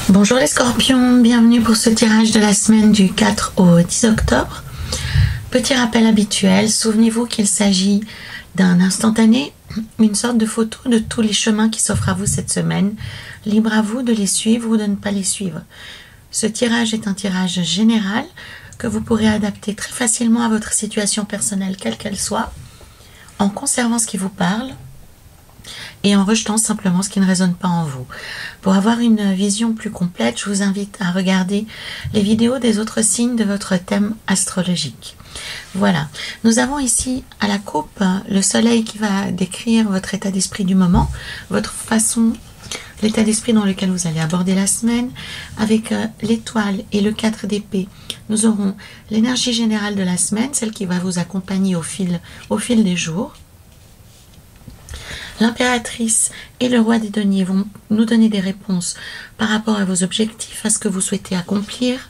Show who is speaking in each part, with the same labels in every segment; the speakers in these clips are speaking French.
Speaker 1: Bonjour les scorpions, bienvenue pour ce tirage de la semaine du 4 au 10 octobre. Petit rappel habituel, souvenez-vous qu'il s'agit d'un instantané, une sorte de photo de tous les chemins qui s'offrent à vous cette semaine. Libre à vous de les suivre ou de ne pas les suivre. Ce tirage est un tirage général que vous pourrez adapter très facilement à votre situation personnelle, quelle qu'elle soit, en conservant ce qui vous parle et en rejetant simplement ce qui ne résonne pas en vous. Pour avoir une vision plus complète, je vous invite à regarder les vidéos des autres signes de votre thème astrologique. Voilà, nous avons ici à la coupe le soleil qui va décrire votre état d'esprit du moment, votre façon, l'état d'esprit dans lequel vous allez aborder la semaine. Avec l'étoile et le 4 d'épée, nous aurons l'énergie générale de la semaine, celle qui va vous accompagner au fil des jours. L'impératrice et le roi des deniers vont nous donner des réponses par rapport à vos objectifs, à ce que vous souhaitez accomplir.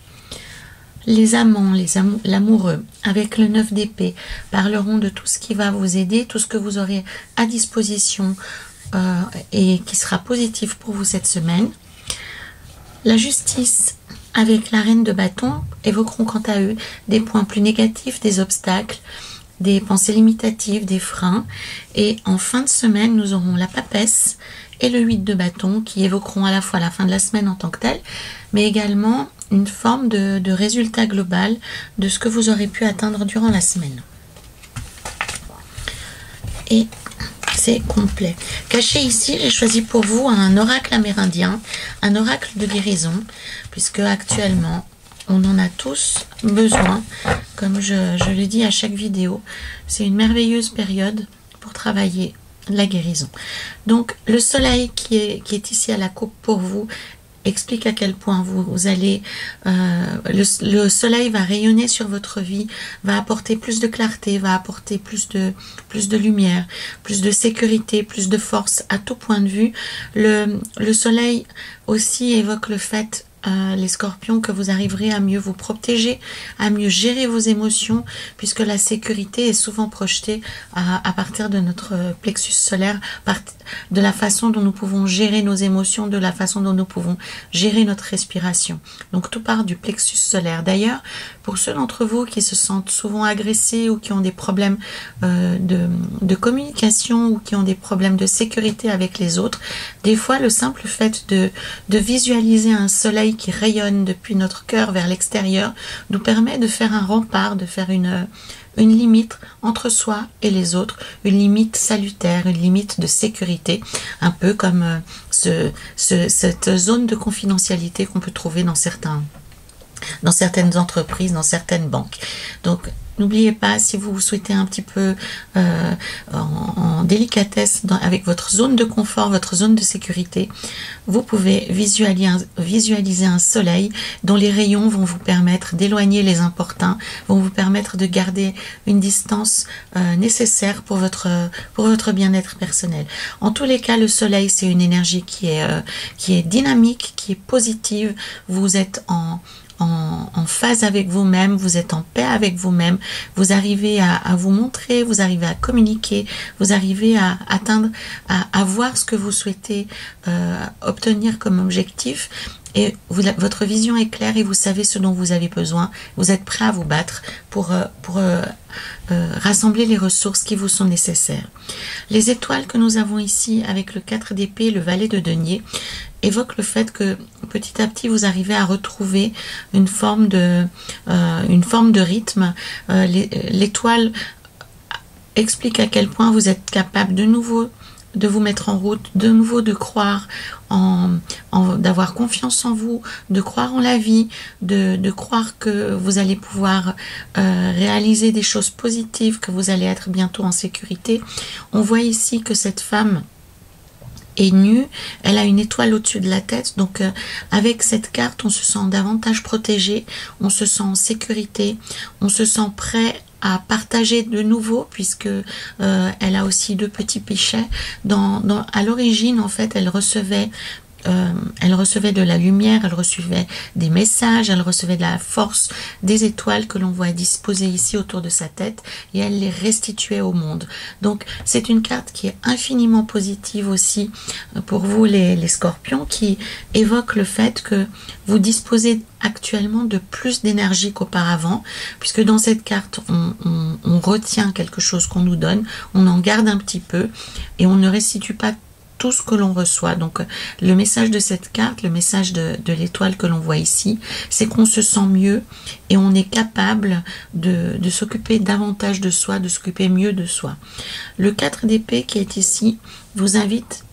Speaker 1: Les amants, l'amoureux, avec le 9 d'épée, parleront de tout ce qui va vous aider, tout ce que vous aurez à disposition et qui sera positif pour vous cette semaine. La justice, avec la reine de bâton, évoqueront quant à eux des points plus négatifs, des obstacles, des pensées limitatives, des freins. Et en fin de semaine, nous aurons la papesse et le 8 de bâton qui évoqueront à la fois la fin de la semaine en tant que telle, mais également une forme de résultat global de ce que vous aurez pu atteindre durant la semaine. Et c'est complet. Caché ici, j'ai choisi pour vous un oracle amérindien, un oracle de guérison, puisque actuellement, on en a tous besoin, comme je le dis à chaque vidéo. C'est une merveilleuse période pour travailler la guérison. Donc, le soleil qui est ici à la coupe pour vous explique à quel point vous allez... le soleil va rayonner sur votre vie, va apporter plus de clarté, va apporter plus de lumière, plus de sécurité, plus de force à tout point de vue. Le soleil aussi évoque le fait... les scorpions, que vous arriverez à mieux vous protéger, à mieux gérer vos émotions, puisque la sécurité est souvent projetée à partir de notre plexus solaire, de la façon dont nous pouvons gérer nos émotions, de la façon dont nous pouvons gérer notre respiration. Donc tout part du plexus solaire. D'ailleurs, pour ceux d'entre vous qui se sentent souvent agressés ou qui ont des problèmes de communication ou qui ont des problèmes de sécurité avec les autres, des fois le simple fait de visualiser un soleil qui rayonne depuis notre cœur vers l'extérieur nous permet de faire un rempart, de faire une limite entre soi et les autres, une limite salutaire, une limite de sécurité, un peu comme cette zone de confidentialité qu'on peut trouver dans certaines entreprises, dans certaines banques. Donc, n'oubliez pas, si vous souhaitez un petit peu en délicatesse avec votre zone de confort, votre zone de sécurité, vous pouvez visualiser un soleil dont les rayons vont vous permettre d'éloigner les importuns, vont vous permettre de garder une distance nécessaire pour votre bien-être personnel. En tous les cas, le soleil, c'est une énergie qui est dynamique, qui est positive. Vous êtes en phase avec vous-même, vous êtes en paix avec vous-même, vous arrivez à vous montrer, vous arrivez à communiquer, vous arrivez à atteindre, à voir ce que vous souhaitez obtenir comme objectif, et votre vision est claire et vous savez ce dont vous avez besoin, vous êtes prêt à vous battre pour rassembler les ressources qui vous sont nécessaires. Les étoiles que nous avons ici avec le 4 d'épée et le valet de denier évoquent le fait que petit à petit vous arrivez à retrouver une forme de rythme. L'étoile explique à quel point vous êtes capable de nouveau de vous mettre en route, de nouveau de croire d'avoir confiance en vous, de croire en la vie, de croire que vous allez pouvoir réaliser des choses positives, que vous allez être bientôt en sécurité. On voit ici que cette femme est nue, elle a une étoile au-dessus de la tête, donc avec cette carte on se sent davantage protégé, on se sent en sécurité, on se sent prêt à partager de nouveau, puisque elle a aussi deux petits pichets. À l'origine, en fait, elle recevait elle recevait de la lumière, elle recevait des messages, elle recevait de la force des étoiles que l'on voit disposées ici autour de sa tête et elle les restituait au monde. Donc c'est une carte qui est infiniment positive aussi pour vous les scorpions, qui évoque le fait que vous disposez actuellement de plus d'énergie qu'auparavant, puisque dans cette carte on retient quelque chose qu'on nous donne, on en garde un petit peu et on ne restitue pas tout ce que l'on reçoit. Donc le message de cette carte, le message de l'étoile que l'on voit ici, c'est qu'on se sent mieux et on est capable de s'occuper davantage de soi, de s'occuper mieux de soi. Le 4 d'épée qui est ici vous invite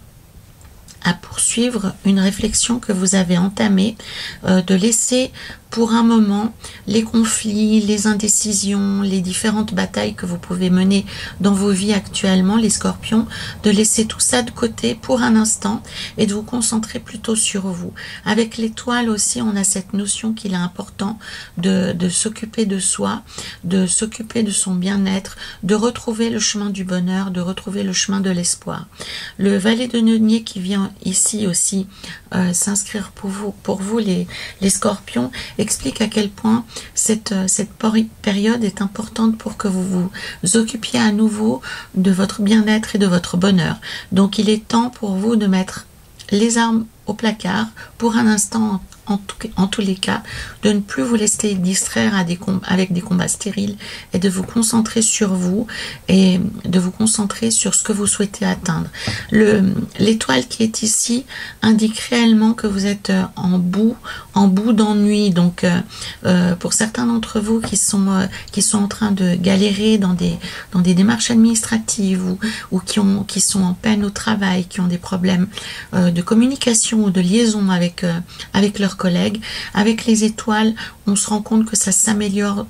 Speaker 1: à poursuivre une réflexion que vous avez entamée, de laisser pour un moment les conflits, les indécisions, les différentes batailles que vous pouvez mener dans vos vies actuellement, les scorpions, de laisser tout ça de côté pour un instant et de vous concentrer plutôt sur vous. Avec l'étoile aussi, on a cette notion qu'il est important de s'occuper de soi, de s'occuper de son bien-être, de retrouver le chemin du bonheur, de retrouver le chemin de l'espoir. Le valet de denier qui vient ici aussi s'inscrire pour vous les scorpions, explique à quel point cette période est importante pour que vous vous occupiez à nouveau de votre bien-être et de votre bonheur. Donc il est temps pour vous de mettre les armes au placard pour un instant, en tous les cas, de ne plus vous laisser distraire avec des combats stériles et de vous concentrer sur vous et de vous concentrer sur ce que vous souhaitez atteindre. L'étoile qui est ici indique réellement que vous êtes en bout d'ennui. Donc pour certains d'entre vous qui sont en train de galérer dans des démarches administratives ou qui sont en peine au travail, qui ont des problèmes de communication ou de liaison avec leurs collègues, avec les étoiles, on se rend compte que ça s'améliore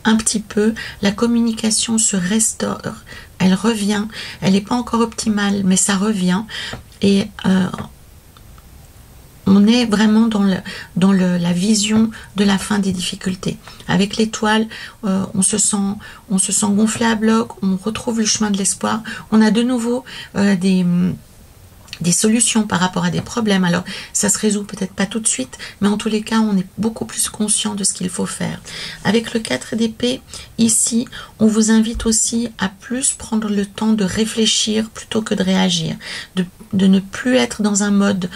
Speaker 1: un petit peu, la communication se restaure, elle revient, elle n'est pas encore optimale, mais ça revient, et on est vraiment dans la vision de la fin des difficultés. Avec l'étoile, on se sent gonflé à bloc, on retrouve le chemin de l'espoir, on a de nouveau des solutions par rapport à des problèmes. Alors ça se résout peut-être pas tout de suite, mais en tous les cas on est beaucoup plus conscient de ce qu'il faut faire. Avec le 4 d'épée ici, on vous invite aussi à plus prendre le temps de réfléchir plutôt que de réagir, de ne plus être dans un mode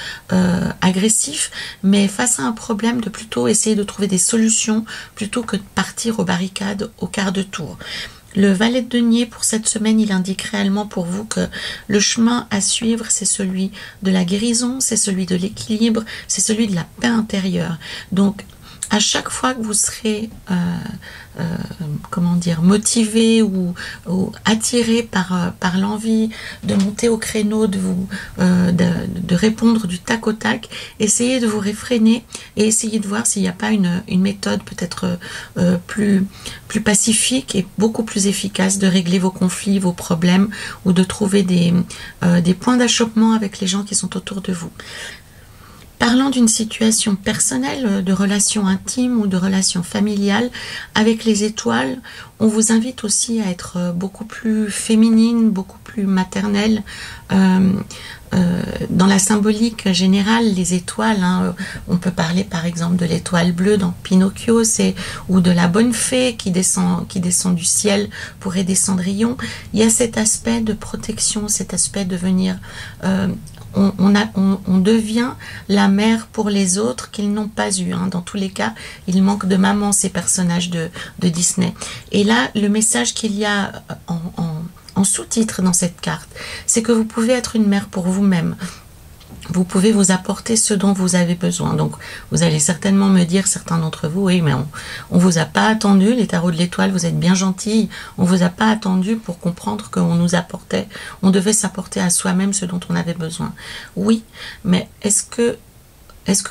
Speaker 1: agressif, mais face à un problème de plutôt essayer de trouver des solutions plutôt que de partir aux barricades au quart de tour. Le valet de denier pour cette semaine, il indique réellement pour vous que le chemin à suivre, c'est celui de la guérison, c'est celui de l'équilibre, c'est celui de la paix intérieure. Donc, à chaque fois que vous serez comment dire, motivé ou attiré par l'envie de monter au créneau, de répondre du tac au tac, essayez de vous réfréner et essayez de voir s'il n'y a pas une méthode peut-être plus pacifique et beaucoup plus efficace de régler vos conflits, vos problèmes, ou de trouver des points d'achoppement avec les gens qui sont autour de vous. Parlant d'une situation personnelle, de relations intimes ou de relations familiales, avec les étoiles, on vous invite aussi à être beaucoup plus féminine, beaucoup plus maternelle. Dans la symbolique générale, les étoiles, on peut parler par exemple de l'étoile bleue dans Pinocchio, ou de la bonne fée qui descend du ciel pour aider Cendrillon. Il y a cet aspect de protection, cet aspect de venir... on devient la mère pour les autres qu'ils n'ont pas eu. Dans tous les cas, il manque de maman, ces personnages de Disney. Et là, le message qu'il y a en sous-titre dans cette carte, c'est que vous pouvez être une mère pour vous-même. Vous pouvez vous apporter ce dont vous avez besoin. Donc, vous allez certainement me dire, certains d'entre vous, oui, mais on vous a pas attendu, les tarots de l'étoile, vous êtes bien gentils, on vous a pas attendu pour comprendre qu'on nous apportait, on devait s'apporter à soi-même ce dont on avait besoin. Oui, mais est-ce que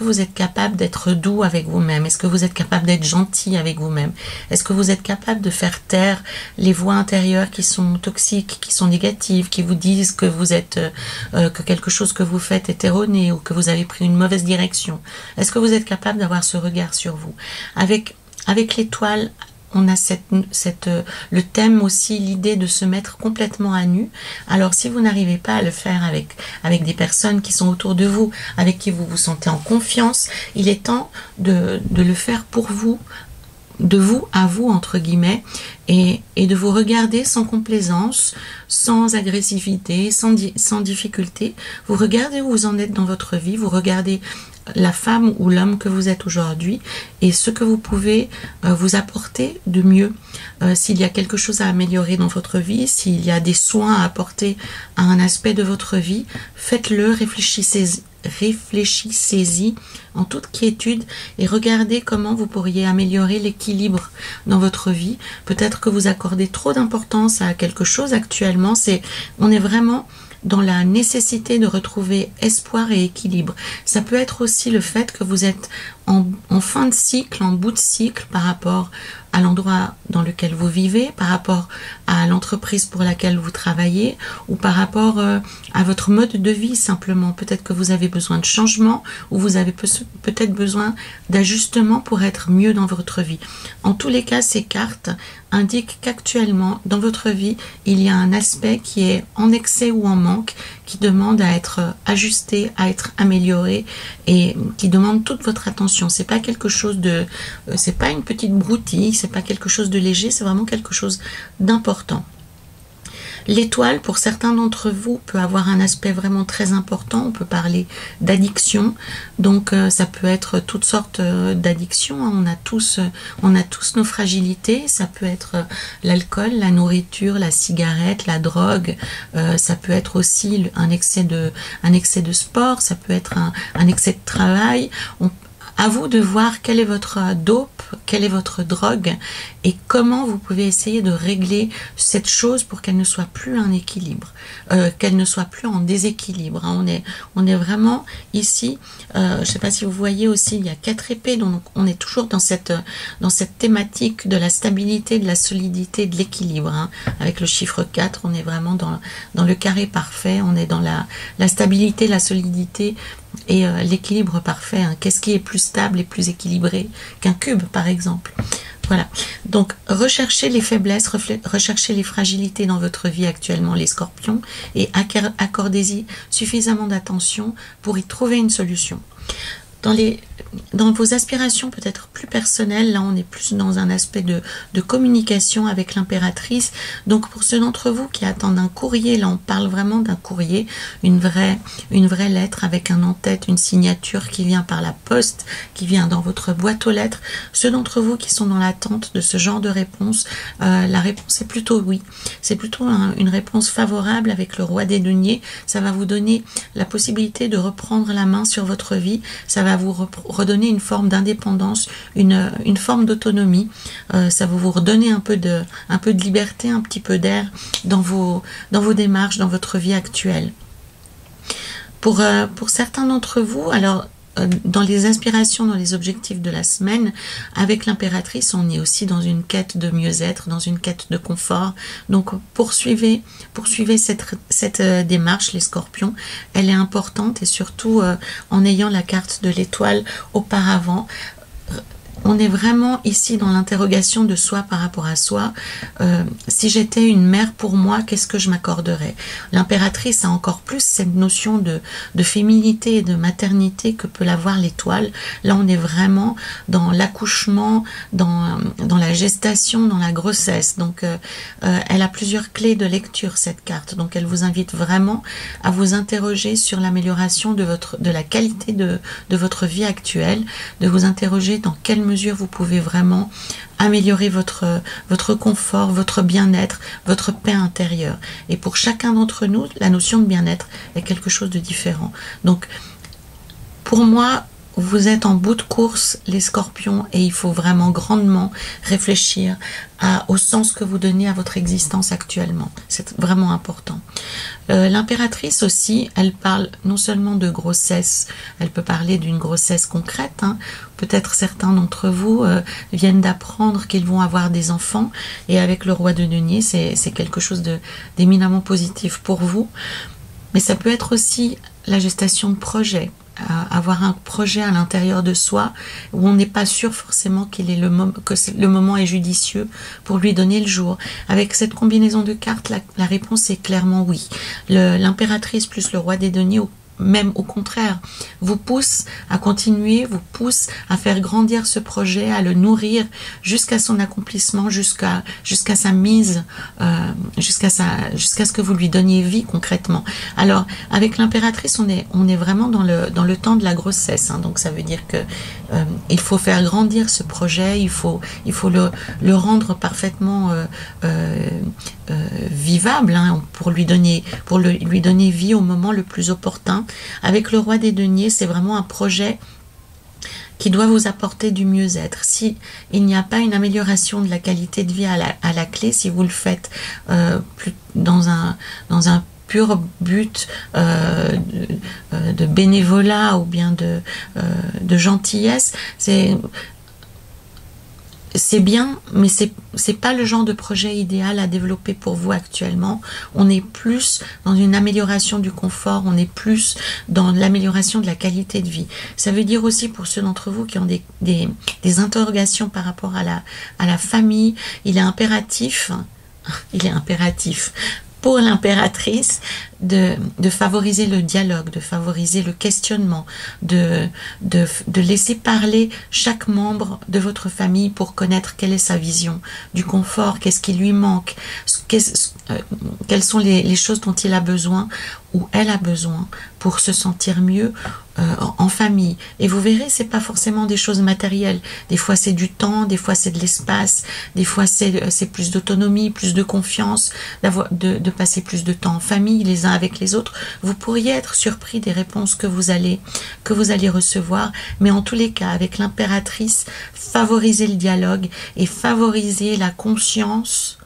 Speaker 1: vous êtes capable d'être doux avec vous-même? Est-ce que vous êtes capable d'être gentil avec vous-même? Est-ce que vous êtes capable de faire taire les voix intérieures qui sont toxiques, qui sont négatives, qui vous disent que vous êtes que quelque chose que vous faites est erroné ou que vous avez pris une mauvaise direction? Est-ce que vous êtes capable d'avoir ce regard sur vous? Avec l'étoile, on a le thème aussi, l'idée de se mettre complètement à nu. Alors si vous n'arrivez pas à le faire avec des personnes qui sont autour de vous, avec qui vous vous sentez en confiance, il est temps de le faire pour vous, de vous à vous entre guillemets, et de vous regarder sans complaisance, sans agressivité, sans difficulté. Vous regardez où vous en êtes dans votre vie, vous regardez la femme ou l'homme que vous êtes aujourd'hui et ce que vous pouvez vous apporter de mieux. S'il y a quelque chose à améliorer dans votre vie, s'il y a des soins à apporter à un aspect de votre vie, faites-le, réfléchissez-y en toute quiétude et regardez comment vous pourriez améliorer l'équilibre dans votre vie. Peut-être que vous accordez trop d'importance à quelque chose actuellement. On est vraiment dans la nécessité de retrouver espoir et équilibre. Ça peut être aussi le fait que vous êtes en fin de cycle, en bout de cycle par rapport à l'endroit dans lequel vous vivez, par rapport à l'entreprise pour laquelle vous travaillez ou par rapport à votre mode de vie simplement. Peut-être que vous avez besoin de changement ou vous avez peut-être besoin d'ajustement pour être mieux dans votre vie. En tous les cas, ces cartes indiquent qu'actuellement, dans votre vie, il y a un aspect qui est en excès ou en manque, qui demande à être ajusté, à être amélioré et qui demande toute votre attention. C'est pas quelque chose c'est pas une petite broutille, c'est pas quelque chose de léger, c'est vraiment quelque chose d'important. L'étoile, pour certains d'entre vous, peut avoir un aspect vraiment très important. On peut parler d'addiction. Donc, ça peut être toutes sortes d'addictions. On a tous nos fragilités. Ça peut être l'alcool, la nourriture, la cigarette, la drogue. Ça peut être aussi un excès de sport. Ça peut être un excès de travail. À vous de voir quelle est votre dope, quelle est votre drogue et comment vous pouvez essayer de régler cette chose pour qu'elle ne soit plus en équilibre, qu'elle ne soit plus en déséquilibre. On est vraiment ici, je ne sais pas si vous voyez aussi, il y a 4 épées, donc on est toujours dans cette thématique de la stabilité, de la solidité, de l'équilibre. Hein. Avec le chiffre 4, on est vraiment dans le carré parfait, on est dans la stabilité, la solidité et l'équilibre parfait. Hein. Qu'est-ce qui est plus stable et plus équilibré qu'un cube, par exemple? Voilà. Donc, recherchez les faiblesses, recherchez les fragilités dans votre vie actuellement, les scorpions, et accordez-y suffisamment d'attention pour y trouver une solution. Dans vos aspirations peut-être plus personnelles, là on est plus dans un aspect de communication avec l'impératrice. Donc pour ceux d'entre vous qui attendent un courrier, là on parle vraiment d'un courrier, une vraie lettre avec un en-tête, une signature qui vient par la poste, qui vient dans votre boîte aux lettres. Ceux d'entre vous qui sont dans l'attente de ce genre de réponse, la réponse est plutôt oui. C'est plutôt une réponse favorable avec le roi des deniers. Ça va vous donner la possibilité de reprendre la main sur votre vie. Ça va vous redonner une forme d'indépendance, une forme d'autonomie. Ça va vous redonner un peu de liberté, un petit peu d'air dans vos démarches, dans votre vie actuelle. Pour certains d'entre vous, alors dans les inspirations, dans les objectifs de la semaine, avec l'impératrice, on est aussi dans une quête de mieux-être, dans une quête de confort. Donc poursuivez cette démarche, les scorpions. Elle est importante et surtout en ayant la carte de l'étoile auparavant. On est vraiment ici dans l'interrogation de soi par rapport à soi. Si j'étais une mère pour moi, qu'est-ce que je m'accorderais? L'impératrice a encore plus cette notion de féminité et de maternité que peut l'avoir l'étoile. Là, on est vraiment dans l'accouchement, dans la gestation, dans la grossesse. Donc, elle a plusieurs clés de lecture, cette carte. Donc, elle vous invite vraiment à vous interroger sur l'amélioration de la qualité de votre vie actuelle, de vous interroger dans quelle mesure vous pouvez vraiment améliorer votre confort, votre bien-être, votre paix intérieure. Et pour chacun d'entre nous, la notion de bien-être est quelque chose de différent. Donc, pour moi, vous êtes en bout de course, les scorpions, et il faut vraiment grandement réfléchir au sens que vous donnez à votre existence actuellement. C'est vraiment important. L'impératrice aussi, elle parle non seulement de grossesse, elle peut parler d'une grossesse concrète. Hein. Peut-être certains d'entre vous viennent d'apprendre qu'ils vont avoir des enfants, et avec le roi de denier, c'est quelque chose d'éminemment positif pour vous. Mais ça peut être aussi la gestation de projets. avoir un projet à l'intérieur de soi où on n'est pas sûr forcément qu'il est le moment est judicieux pour lui donner le jour. Avec cette combinaison de cartes, la réponse est clairement oui. L'impératrice plus le roi des deniers, même au contraire, vous pousse à continuer, vous pousse à faire grandir ce projet, à le nourrir jusqu'à son accomplissement, jusqu'à sa mise, jusqu'à ce que vous lui donniez vie concrètement. Alors, avec l'impératrice, on est vraiment dans le temps de la grossesse, hein, donc ça veut dire que il faut faire grandir ce projet, il faut le rendre parfaitement vivable, hein, pour lui donner vie au moment le plus opportun. Avec le roi des deniers, c'est vraiment un projet qui doit vous apporter du mieux-être. Si il n'y a pas une amélioration de la qualité de vie à la clé, si vous le faites dans un pur but de bénévolat ou bien de gentillesse, c'est bien, mais c'est pas le genre de projet idéal à développer pour vous actuellement. On est plus dans une amélioration du confort, on est plus dans l'amélioration de la qualité de vie. Ça veut dire aussi pour ceux d'entre vous qui ont des interrogations par rapport à la famille, il est impératif pour l'impératrice de favoriser le dialogue, de favoriser le questionnement, de laisser parler chaque membre de votre famille pour connaître quelle est sa vision du confort, qu'est-ce qui lui manque, quelles sont les choses dont il a besoin ou elle a besoin pour se sentir mieux en famille. Et vous verrez, c'est pas forcément des choses matérielles. Des fois c'est du temps, des fois c'est de l'espace, des fois c'est plus d'autonomie, plus de confiance, de passer plus de temps en famille, les uns avec les autres. Vous pourriez être surpris des réponses que vous allez recevoir, mais en tous les cas, avec l'impératrice, favorisez le dialogue et favorisez la conscience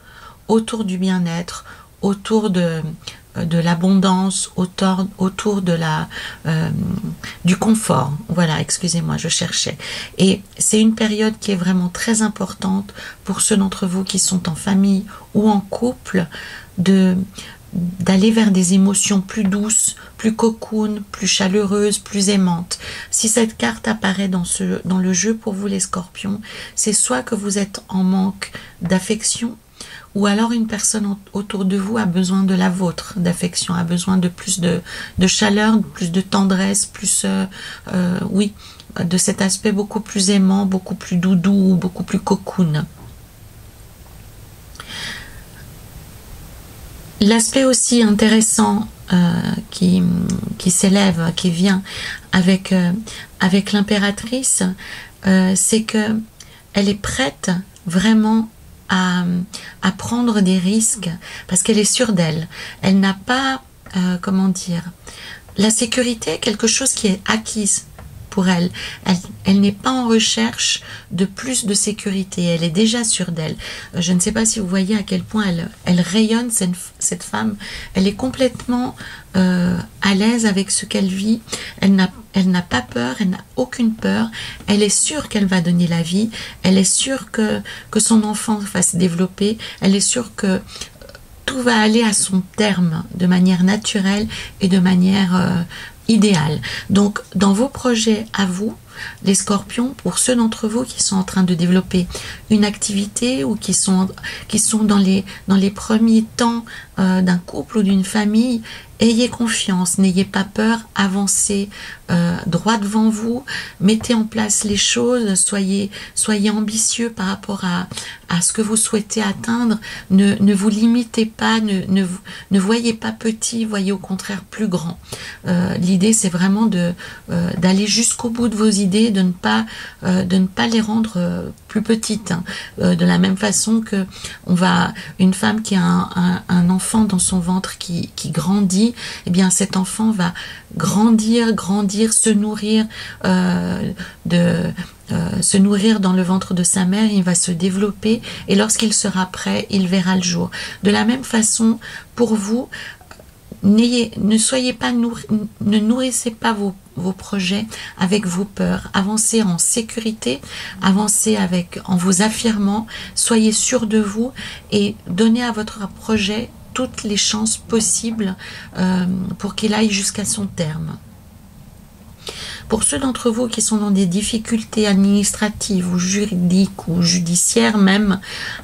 Speaker 1: autour du bien-être, autour de l'abondance, autour de du confort. Voilà, excusez-moi, je cherchais. Et c'est une période qui est vraiment très importante pour ceux d'entre vous qui sont en famille ou en couple, d'aller vers des émotions plus douces, plus cocoon, plus chaleureuses, plus aimantes. Si cette carte apparaît dans le jeu pour vous les scorpions, c'est soit que vous êtes en manque d'affection, ou alors une personne autour de vous a besoin de la vôtre d'affection, a besoin de plus de chaleur, plus de tendresse, plus oui, de cet aspect beaucoup plus aimant, beaucoup plus doudou, beaucoup plus cocoon. L'aspect aussi intéressant qui s'élève, qui vient avec l'impératrice, c'est que elle est prête vraiment à prendre des risques parce qu'elle est sûre d'elle. Elle n'a pas, comment dire, la sécurité est quelque chose qui est acquise pour elle. Elle n'est pas en recherche de plus de sécurité. Elle est déjà sûre d'elle. Je ne sais pas si vous voyez à quel point elle rayonne, cette femme. Elle est complètement à l'aise avec ce qu'elle vit. Elle n'a pas peur, elle n'a aucune peur. Elle est sûre qu'elle va donner la vie. Elle est sûre que son enfant va se développer. Elle est sûre que tout va aller à son terme de manière naturelle et de manière idéal. Donc, dans vos projets à vous, les scorpions, pour ceux d'entre vous qui sont en train de développer une activité ou qui sont dans les premiers temps d'un couple ou d'une famille, ayez confiance, n'ayez pas peur, avancez droit devant vous, mettez en place les choses, soyez ambitieux par rapport à ce que vous souhaitez atteindre, ne vous limitez pas, ne voyez pas petit, voyez au contraire plus grand. L'idée c'est vraiment d'aller jusqu'au bout de vos idées, de ne pas les rendre plus petites, hein. De la même façon que une femme qui a un enfant dans son ventre qui grandit, eh bien cet enfant va grandir, se nourrir se nourrir dans le ventre de sa mère, il va se développer et lorsqu'il sera prêt, il verra le jour. De la même façon, pour vous, ne nourrissez pas vos projets avec vos peurs. Avancez en sécurité, avancez en vous affirmant, soyez sûr de vous et donnez à votre projet toutes les chances possibles pour qu'il aille jusqu'à son terme. Pour ceux d'entre vous qui sont dans des difficultés administratives ou juridiques ou judiciaires même,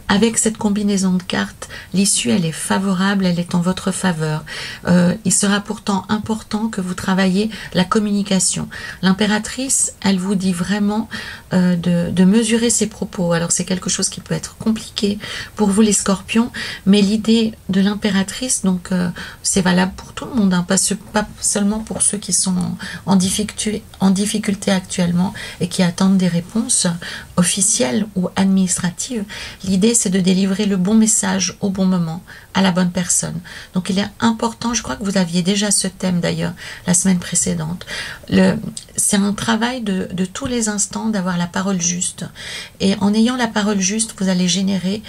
Speaker 1: avec cette combinaison de cartes, l'issue elle est favorable, elle est en votre faveur. Il sera pourtant important que vous travaillez la communication. L'impératrice, elle vous dit vraiment de mesurer ses propos. Alors c'est quelque chose qui peut être compliqué pour vous les scorpions, mais l'idée de l'impératrice, donc c'est valable pour tout le monde, hein, pas seulement pour ceux qui sont en difficulté actuellement et qui attendent des réponses officielles ou administratives. L'idée c'est de délivrer le bon message au bon moment, à la bonne personne. Donc il est important, je crois que vous aviez déjà ce thème d'ailleurs la semaine précédente, c'est un travail de tous les instants d'avoir la parole juste. Et en ayant la parole juste, vous allez générer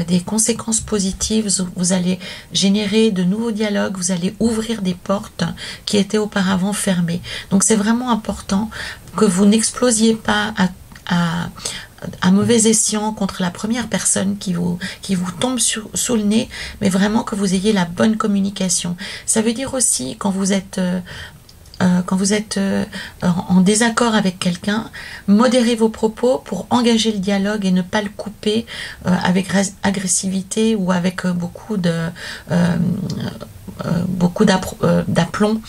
Speaker 1: des conséquences positives, vous allez générer de nouveaux dialogues, vous allez ouvrir des portes qui étaient auparavant fermées. Donc c'est vraiment important que vous n'explosiez pas à mauvais escient contre la première personne qui vous tombe sous le nez, mais vraiment que vous ayez la bonne communication. Ça veut dire aussi quand vous êtes en désaccord avec quelqu'un, modérez vos propos pour engager le dialogue et ne pas le couper avec agressivité ou avec beaucoup d'aplomb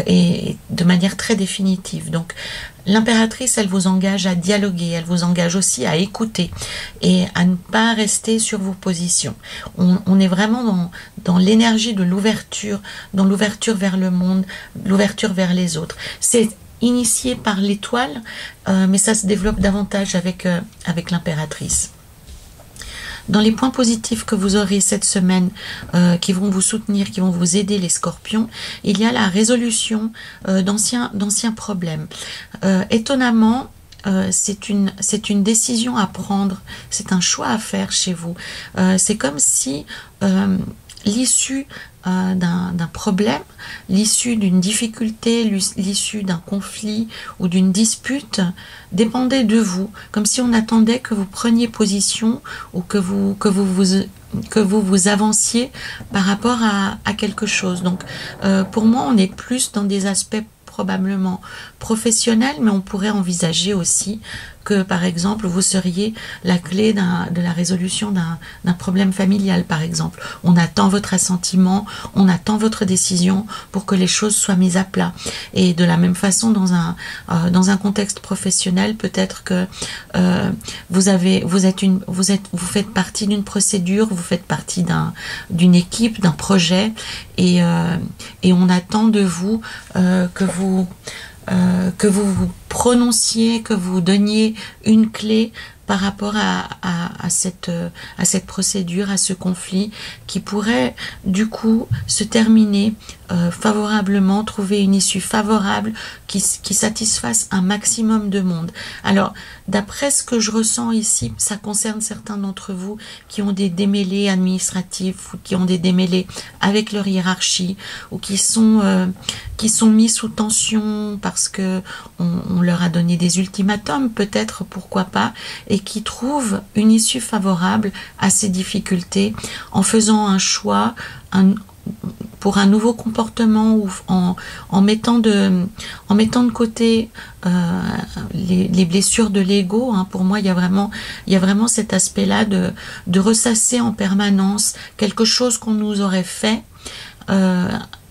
Speaker 1: et de manière très définitive. Donc l'impératrice, elle vous engage à dialoguer, elle vous engage aussi à écouter et à ne pas rester sur vos positions. On est vraiment dans l'énergie de l'ouverture, dans l'ouverture vers le monde, l'ouverture vers les autres. C'est initié par l'étoile, mais ça se développe davantage avec l'impératrice. Dans les points positifs que vous aurez cette semaine, qui vont vous soutenir, qui vont vous aider les scorpions, il y a la résolution d'anciens problèmes. Étonnamment, c'est une décision à prendre, c'est un choix à faire chez vous. C'est comme si l'issue d'un problème, l'issue d'une difficulté, l'issue d'un conflit ou d'une dispute dépendait de vous, comme si on attendait que vous preniez position ou que vous vous avanciez par rapport à quelque chose. Donc pour moi on est plus dans des aspects probablement professionnels, mais on pourrait envisager aussi que par exemple vous seriez la clé de la résolution d'un problème familial par exemple. On attend votre assentiment, on attend votre décision pour que les choses soient mises à plat. Et de la même façon dans un contexte professionnel, peut-être que vous faites partie d'une procédure, vous faites partie d'une équipe, d'un projet, et on attend de vous que vous vous prononciez, que vous donniez une clé par rapport à cette procédure, à ce conflit qui pourrait du coup se terminer favorablement, trouver une issue favorable qui satisfasse un maximum de monde. Alors d'après ce que je ressens ici, ça concerne certains d'entre vous qui ont des démêlés administratifs ou qui ont des démêlés avec leur hiérarchie ou qui sont mis sous tension parce que on leur a donné des ultimatums, peut-être, pourquoi pas, et qui trouvent une issue favorable à ces difficultés en faisant un choix pour un nouveau comportement ou en mettant de côté les blessures de l'ego. Hein. Pour moi, il y a vraiment cet aspect-là de ressasser en permanence quelque chose qu'on nous aurait fait,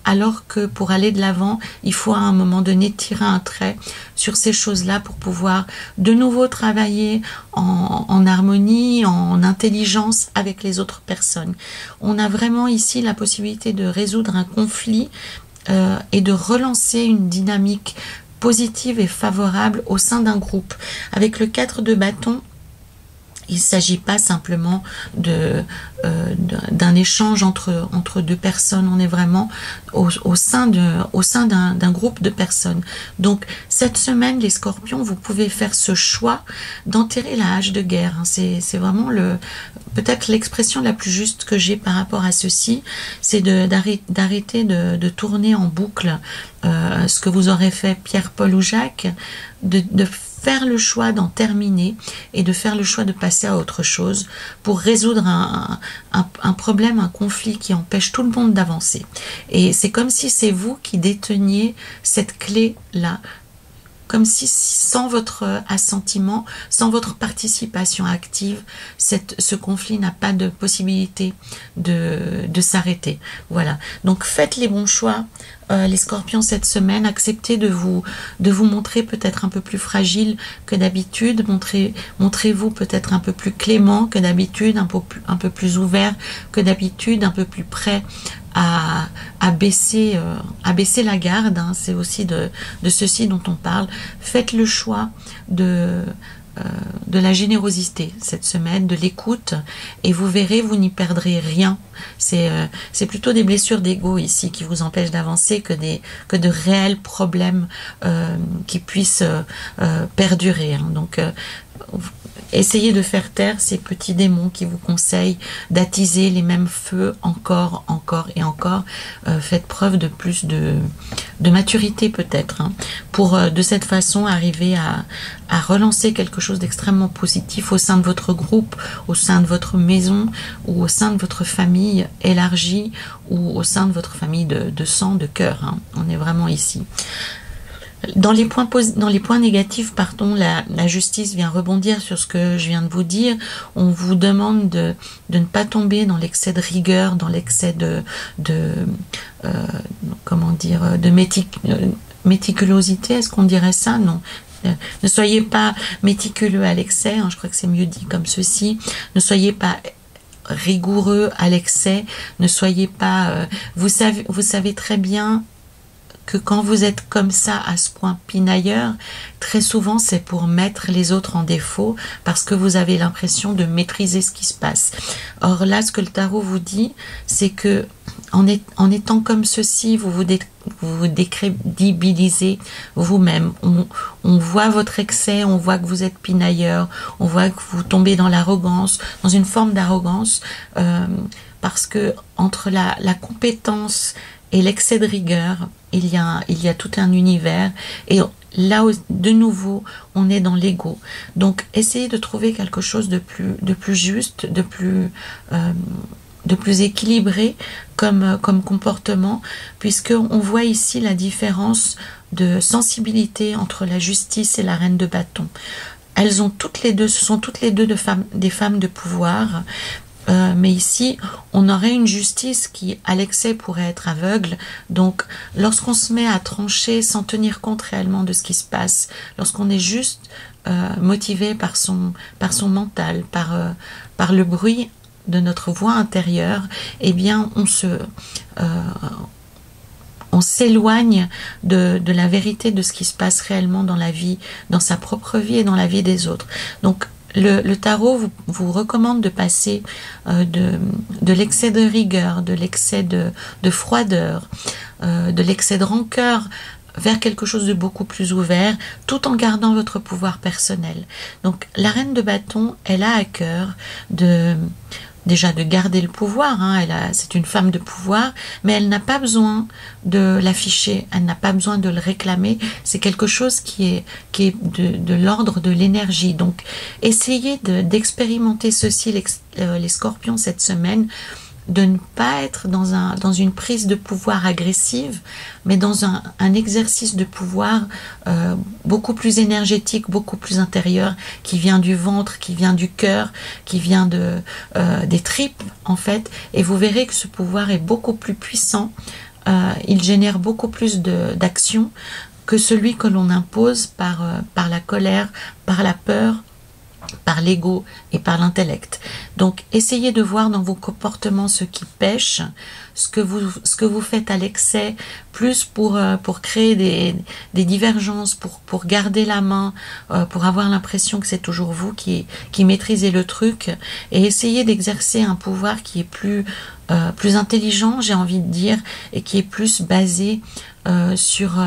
Speaker 1: alors que pour aller de l'avant, il faut à un moment donné tirer un trait sur ces choses-là pour pouvoir de nouveau travailler en harmonie, en intelligence avec les autres personnes. On a vraiment ici la possibilité de résoudre un conflit et de relancer une dynamique positive et favorable au sein d'un groupe. Avec le 4 de bâton, il ne s'agit pas simplement d'un échange entre deux personnes, on est vraiment au sein d'un groupe de personnes. Donc cette semaine, les scorpions, vous pouvez faire ce choix d'enterrer la hache de guerre. C'est vraiment peut-être l'expression la plus juste que j'ai par rapport à ceci, c'est d'arrêter de tourner en boucle ce que vous aurez fait Pierre, Paul ou Jacques, de faire le choix d'en terminer et de faire le choix de passer à autre chose pour résoudre un problème, un conflit qui empêche tout le monde d'avancer. Et c'est comme si c'est vous qui déteniez cette clé-là, comme si sans votre assentiment, sans votre participation active, ce conflit n'a pas de possibilité de s'arrêter. Voilà. Donc faites les bons choix. Les scorpions cette semaine, acceptez de vous montrer peut-être un peu plus fragile que d'habitude, montrez-vous peut-être un peu plus clément que d'habitude, un peu plus ouvert que d'habitude, un peu plus prêt à baisser la garde, hein. C'est aussi de ceci dont on parle. Faites le choix de la générosité cette semaine, de l'écoute, et vous verrez, vous n'y perdrez rien. C'est plutôt des blessures d'ego ici qui vous empêchent d'avancer que de réels problèmes qui puissent perdurer, hein. Donc essayez de faire taire ces petits démons qui vous conseillent d'attiser les mêmes feux encore et encore. Faites preuve de plus de maturité peut-être, hein, pour de cette façon arriver à relancer quelque chose d'extrêmement positif au sein de votre groupe, au sein de votre maison, ou au sein de votre famille élargie, ou au sein de votre famille de sang, de cœur, hein. On est vraiment ici. Dans les points négatifs, pardon, la justice vient rebondir sur ce que je viens de vous dire. On vous demande de ne pas tomber dans l'excès de rigueur, dans l'excès de méticulosité. Est-ce qu'on dirait ça? Non. Ne soyez pas méticuleux à l'excès, hein, je crois que c'est mieux dit comme ceci. Ne soyez pas rigoureux à l'excès. Ne soyez pas... vous savez très bien que quand vous êtes comme ça, à ce point pinailleur, très souvent c'est pour mettre les autres en défaut, parce que vous avez l'impression de maîtriser ce qui se passe. Or là, ce que le tarot vous dit, c'est que en étant comme ceci, vous vous décrédibilisez vous-même. On voit votre excès, on voit que vous êtes pinailleur, on voit que vous tombez dans l'arrogance, dans une forme d'arrogance, parce que entre la compétence et l'excès de rigueur, il y a tout un univers, et là, de nouveau, on est dans l'ego. Donc, essayez de trouver quelque chose de plus juste, de plus équilibré comme comportement, puisqu'on voit ici la différence de sensibilité entre la justice et la reine de bâton. Elles ont toutes les deux, ce sont toutes les deux des femmes de pouvoir. Mais ici, on aurait une justice qui, à l'excès, pourrait être aveugle. Donc, lorsqu'on se met à trancher sans tenir compte réellement de ce qui se passe, lorsqu'on est juste motivé par son mental, par le bruit de notre voix intérieure, eh bien, on s'éloigne de la vérité de ce qui se passe réellement dans la vie, dans sa propre vie et dans la vie des autres. Donc, le tarot vous recommande de passer de l'excès de rigueur, de l'excès de froideur, de l'excès de rancœur vers quelque chose de beaucoup plus ouvert, tout en gardant votre pouvoir personnel. Donc la reine de bâton, elle a à cœur déjà de garder le pouvoir, hein. C'est une femme de pouvoir, mais elle n'a pas besoin de l'afficher, elle n'a pas besoin de le réclamer. C'est quelque chose qui est de l'ordre de l'énergie. Donc essayez d'expérimenter ceci, les scorpions, cette semaine, de ne pas être dans une prise de pouvoir agressive, mais dans un exercice de pouvoir beaucoup plus énergétique, beaucoup plus intérieur, qui vient du ventre, qui vient du cœur, qui vient des tripes, en fait. Et vous verrez que ce pouvoir est beaucoup plus puissant, il génère beaucoup plus d'action que celui que l'on impose par la colère, par la peur, par l'ego et par l'intellect. Donc essayez de voir dans vos comportements ce qui pêche, ce que vous faites à l'excès, plus pour créer des divergences, pour garder la main, pour avoir l'impression que c'est toujours vous qui maîtrisez le truc, et essayez d'exercer un pouvoir qui est plus intelligent, j'ai envie de dire, et qui est plus basé sur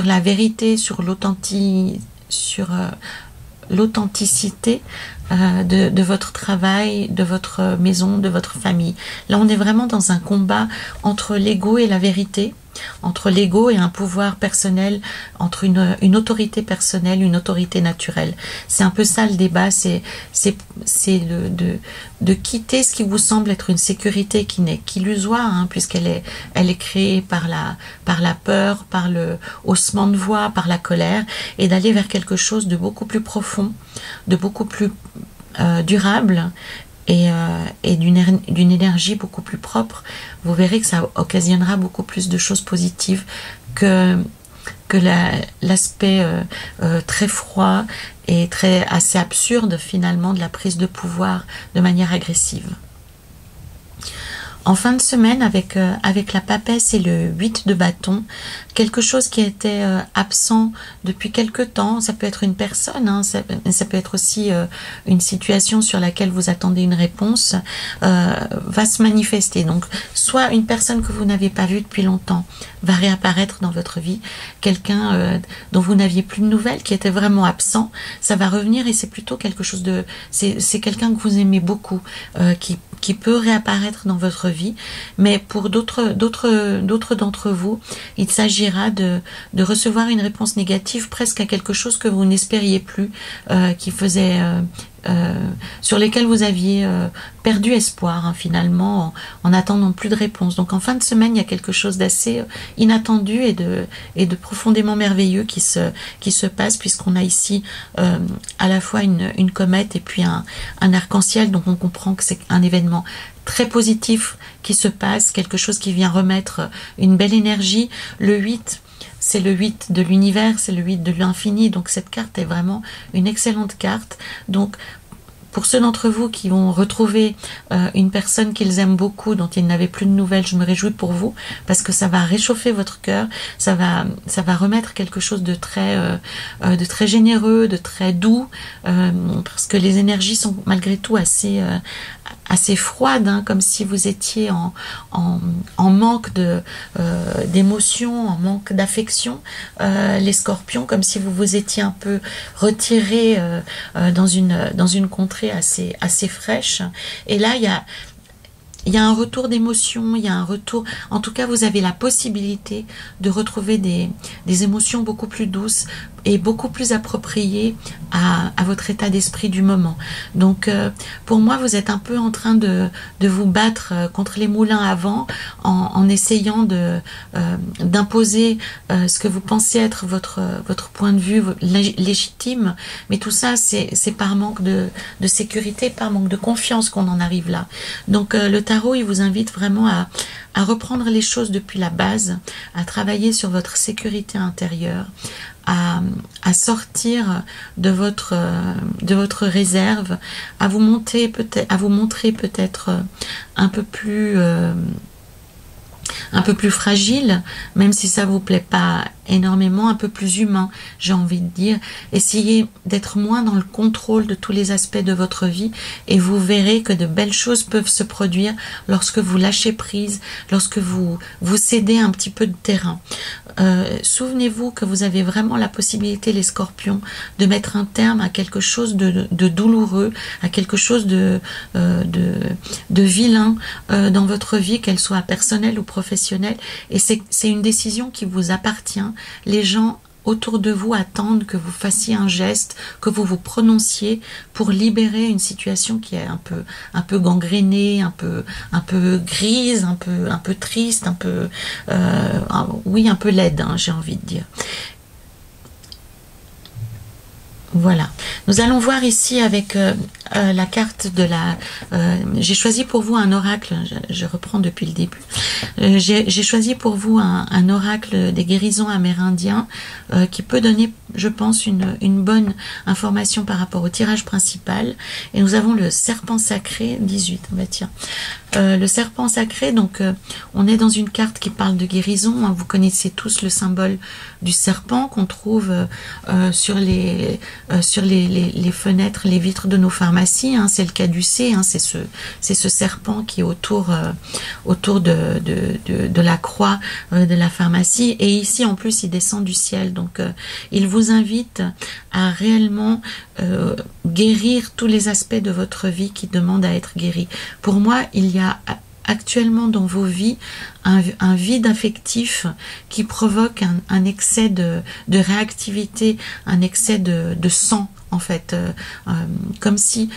Speaker 1: la vérité, sur l'authenticité de votre travail, de votre maison, de votre famille. Là, on est vraiment dans un combat entre l'ego et la vérité. entre l'ego et un pouvoir personnel, entre une autorité personnelle, une autorité naturelle. C'est un peu ça le débat, c'est de quitter ce qui vous semble être une sécurité qui n'est qu'illusoire, hein, elle est créée par la peur, par le haussement de voix, par la colère, et d'aller vers quelque chose de beaucoup plus profond, de beaucoup plus durable, et d'une énergie beaucoup plus propre. Vous verrez que ça occasionnera beaucoup plus de choses positives que l'aspect très froid et assez absurde finalement de la prise de pouvoir de manière agressive. En fin de semaine, avec la papesse et le 8 de bâton, quelque chose qui était absent depuis quelque temps, ça peut être une personne, hein, ça peut être aussi une situation sur laquelle vous attendez une réponse, va se manifester. Donc, soit une personne que vous n'avez pas vue depuis longtemps va réapparaître dans votre vie, quelqu'un dont vous n'aviez plus de nouvelles, qui était vraiment absent, ça va revenir, et c'est plutôt quelque chose de... C'est quelqu'un que vous aimez beaucoup, qui peut réapparaître dans votre vie, mais pour d'autres d'entre vous, il s'agira de recevoir une réponse négative presque à quelque chose que vous n'espériez plus, qui faisait... sur lesquels vous aviez perdu espoir, hein, finalement, en attendant plus de réponses. Donc en fin de semaine, il y a quelque chose d'assez inattendu et de profondément merveilleux qui se passe, puisqu'on a ici à la fois une comète et puis un arc-en-ciel, donc on comprend que c'est un événement très positif qui se passe, quelque chose qui vient remettre une belle énergie. Le 8, c'est le 8 de l'univers, c'est le 8 de l'infini, donc cette carte est vraiment une excellente carte. Donc pour ceux d'entre vous qui vont retrouver une personne qu'ils aiment beaucoup, dont ils n'avaient plus de nouvelles, je me réjouis pour vous, parce que ça va réchauffer votre cœur, ça va remettre quelque chose de très généreux, de très doux, parce que les énergies sont malgré tout assez froides, hein, comme si vous étiez en manque d'émotion, en manque d'affection, les scorpions, comme si vous vous étiez un peu retiré dans une contrée assez fraîche. Et là, il y a un retour d'émotion, il y a un retour... En tout cas, vous avez la possibilité de retrouver des émotions beaucoup plus douces et beaucoup plus appropriées à votre état d'esprit du moment. Donc, pour moi, vous êtes un peu en train de vous battre contre les moulins à vent en essayant d'imposer ce que vous pensez être votre point de vue légitime. Mais tout ça, c'est par manque de sécurité, par manque de confiance qu'on en arrive là. Donc, le tarot, il vous invite vraiment à reprendre les choses depuis la base, à travailler sur votre sécurité intérieure, à sortir de votre réserve, à vous montrer peut-être un peu plus fragile, même si ça vous plaît pas énormément, un peu plus humain, j'ai envie de dire. Essayez d'être moins dans le contrôle de tous les aspects de votre vie, et vous verrez que de belles choses peuvent se produire lorsque vous lâchez prise, lorsque vous cédez un petit peu de terrain. Souvenez-vous que vous avez vraiment la possibilité, les scorpions, de mettre un terme à quelque chose de douloureux, à quelque chose de vilain dans votre vie, qu'elle soit personnelle ou professionnelle, et c'est une décision qui vous appartient. Les gens autour de vous attendent que vous fassiez un geste, que vous vous prononciez pour libérer une situation qui est un peu gangrénée, un peu grise, un peu triste, un peu laide, hein, j'ai envie de dire. Voilà, nous allons voir ici avec la carte de la... j'ai choisi pour vous un oracle, je reprends depuis le début. J'ai choisi pour vous un oracle des guérisons amérindiens qui peut donner, je pense, une bonne information par rapport au tirage principal. Et nous avons le serpent sacré, 18, bah tiens. Le serpent sacré, donc on est dans une carte qui parle de guérison, hein. Vous connaissez tous le symbole du serpent qu'on trouve sur les fenêtres, les vitres de nos pharmacies, hein. C'est le caducée, hein. C'est ce serpent qui est autour de la croix de la pharmacie, et ici en plus il descend du ciel, donc il vous invite à réellement guérir tous les aspects de votre vie qui demandent à être guéris. Pour moi, il y a actuellement dans vos vies un vide affectif qui provoque un excès de réactivité, un excès de sang en fait, comme si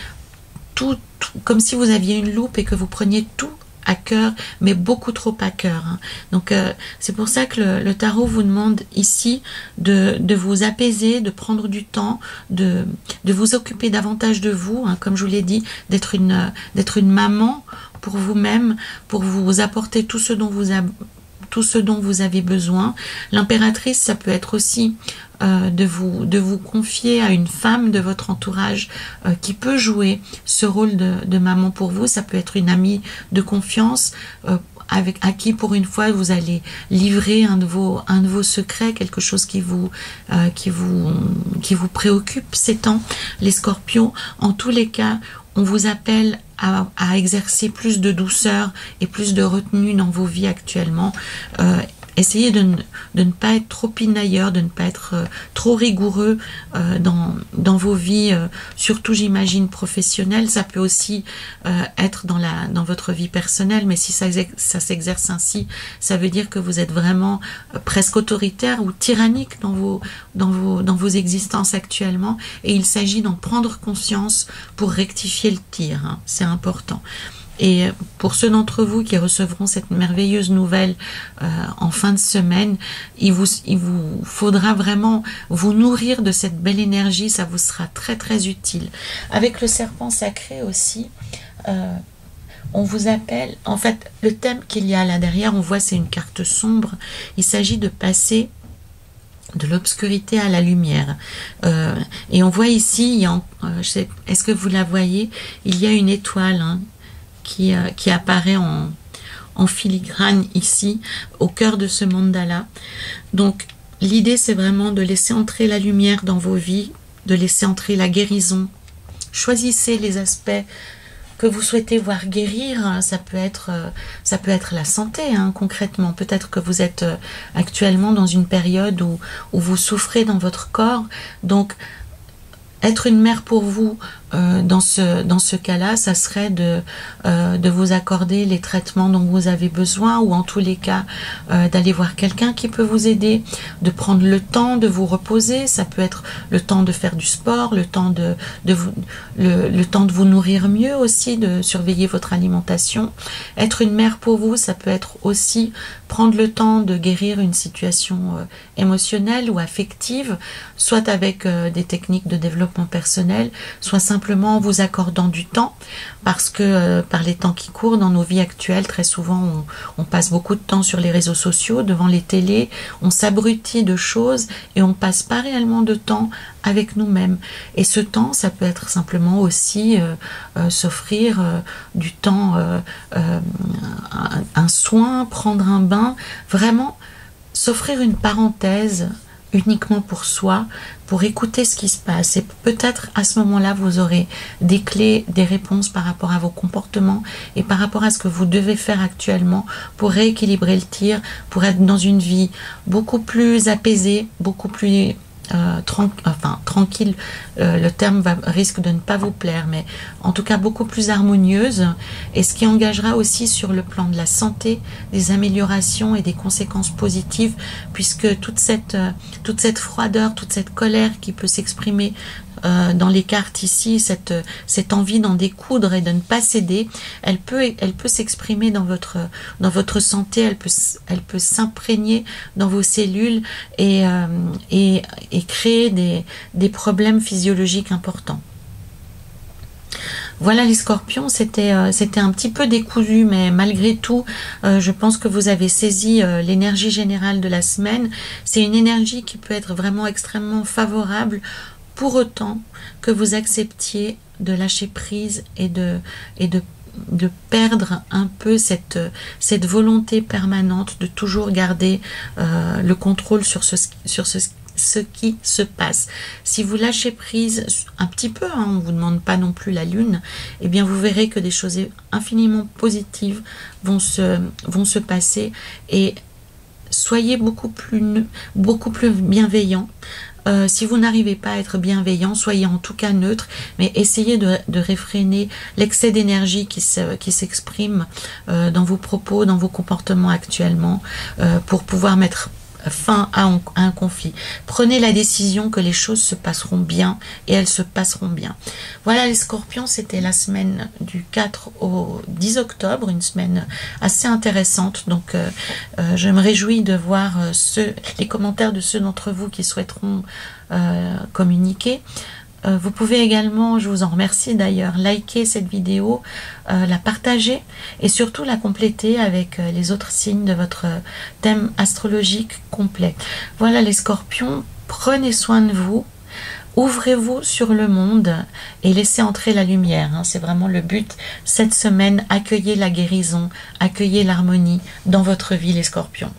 Speaker 1: comme si vous aviez une loupe et que vous preniez tout à cœur, mais beaucoup trop à cœur. Hein. Donc c'est pour ça que le tarot vous demande ici de vous apaiser, de prendre du temps, de vous occuper davantage de vous, hein, comme je vous l'ai dit, d'être une maman pour vous-même, pour vous apporter tout ce dont vous avez besoin. L'impératrice, ça peut être aussi de vous confier à une femme de votre entourage qui peut jouer ce rôle de maman pour vous. Ça peut être une amie de confiance à qui pour une fois vous allez livrer un de vos secrets, quelque chose qui vous préoccupe ces temps. Les scorpions, en tous les cas, on vous appelle à exercer plus de douceur et plus de retenue dans vos vies actuellement. Essayez de ne pas être trop pinailleur, de ne pas être trop rigoureux dans vos vies, surtout j'imagine professionnelles. Ça peut aussi être dans votre vie personnelle, mais si ça s'exerce ainsi, ça veut dire que vous êtes vraiment presque autoritaire ou tyrannique dans vos existences actuellement, et il s'agit d'en prendre conscience pour rectifier le tir, hein. C'est important. Et pour ceux d'entre vous qui recevront cette merveilleuse nouvelle en fin de semaine, il vous faudra vraiment vous nourrir de cette belle énergie, ça vous sera très très utile. Avec le serpent sacré aussi, on vous appelle, en fait le thème qu'il y a là derrière, on voit c'est une carte sombre, il s'agit de passer de l'obscurité à la lumière. Et on voit ici, est-ce que vous la voyez, il y a une étoile, hein, qui apparaît en filigrane ici, au cœur de ce mandala. Donc l'idée c'est vraiment de laisser entrer la lumière dans vos vies, de laisser entrer la guérison. Choisissez les aspects que vous souhaitez voir guérir. Ça peut être la santé, hein, concrètement. Peut-être que vous êtes actuellement dans une période où vous souffrez dans votre corps. Donc être une mère pour vous, dans ce cas-là, ça serait de vous accorder les traitements dont vous avez besoin, ou en tous les cas d'aller voir quelqu'un qui peut vous aider, de prendre le temps de vous reposer. Ça peut être le temps de faire du sport, le temps de vous nourrir mieux aussi, de surveiller votre alimentation. Être une mère pour vous, ça peut être aussi prendre le temps de guérir une situation émotionnelle ou affective, soit avec des techniques de développement personnel, soit simplement en vous accordant du temps, parce que par les temps qui courent dans nos vies actuelles, très souvent on passe beaucoup de temps sur les réseaux sociaux, devant les télés, on s'abrutit de choses et on passe pas réellement de temps avec nous-mêmes. Et ce temps, ça peut être simplement aussi s'offrir du temps, un soin, prendre un bain, vraiment s'offrir une parenthèse uniquement pour soi, pour écouter ce qui se passe. Et peut-être à ce moment-là, vous aurez des clés, des réponses par rapport à vos comportements et par rapport à ce que vous devez faire actuellement pour rééquilibrer le tir, pour être dans une vie beaucoup plus apaisée, beaucoup plus tranquille, le terme risque de ne pas vous plaire, mais en tout cas beaucoup plus harmonieuse, et ce qui engagera aussi sur le plan de la santé des améliorations et des conséquences positives, puisque toute cette froideur, toute cette colère qui peut s'exprimer dans les cartes ici, cette envie d'en découdre et de ne pas céder, elle peut s'exprimer dans votre santé, elle peut s'imprégner dans vos cellules et créer des problèmes physiologiques importants. Voilà les scorpions, c'était un petit peu décousu, mais malgré tout, je pense que vous avez saisi l'énergie générale de la semaine. C'est une énergie qui peut être vraiment extrêmement favorable, pour autant que vous acceptiez de lâcher prise et de perdre un peu cette volonté permanente de toujours garder le contrôle sur ce qui se passe. Si vous lâchez prise un petit peu, hein, on ne vous demande pas non plus la lune, eh bien vous verrez que des choses infiniment positives vont se passer, et soyez beaucoup plus bienveillant. Si vous n'arrivez pas à être bienveillant, soyez en tout cas neutre, mais essayez de réfréner l'excès d'énergie qui s'exprime dans vos propos, dans vos comportements actuellement, pour pouvoir mettre fin à un conflit. Prenez la décision que les choses se passeront bien et elles se passeront bien. Voilà les scorpions, c'était la semaine du 4 au 10 octobre, une semaine assez intéressante. Donc je me réjouis de voir les commentaires de ceux d'entre vous qui souhaiteront communiquer. Vous pouvez également, je vous en remercie d'ailleurs, liker cette vidéo, la partager et surtout la compléter avec les autres signes de votre thème astrologique complet. Voilà les scorpions, prenez soin de vous, ouvrez-vous sur le monde et laissez entrer la lumière. C'est vraiment le but cette semaine, accueillez la guérison, accueillez l'harmonie dans votre vie les scorpions.